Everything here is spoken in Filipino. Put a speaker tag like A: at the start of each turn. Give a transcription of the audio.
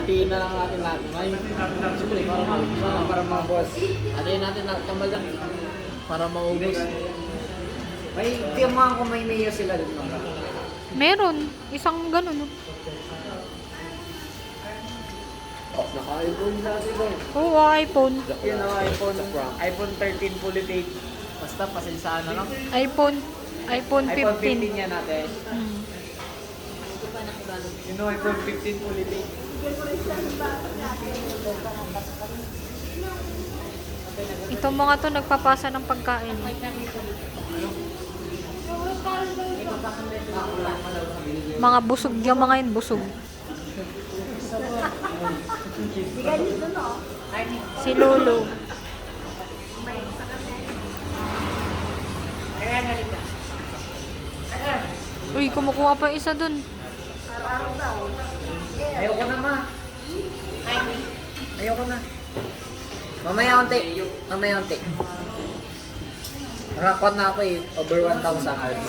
A: hatiin na lang natin lahat. Ngayon, siyempre, para maubos. Hatiin natin lahat tambal lang. Para maubos.
B: May tiyamaan ko may mayo sila dun.
C: Meron. Isang ganun.
B: Naka-iPhone dati ba?
C: Oo, iPhone.
B: Yun o, iPhone 13 fully paid.
A: Basta pasensaan na lang.
C: iPhone 15.
B: iPhone 15 yan natin.
C: Hmm.
B: Yun o, iPhone 15 fully paid.
C: Itong mga to nagpapasa ng pagkain. Mga busog yung mga yun, busog. Si Lolo. Uy, kumukuha pa isa dun.
B: Ayoko na ma. Ayoko na. Mamaya unti. Mamaya unti. Rakot na ako eh. Over 1,000 hours.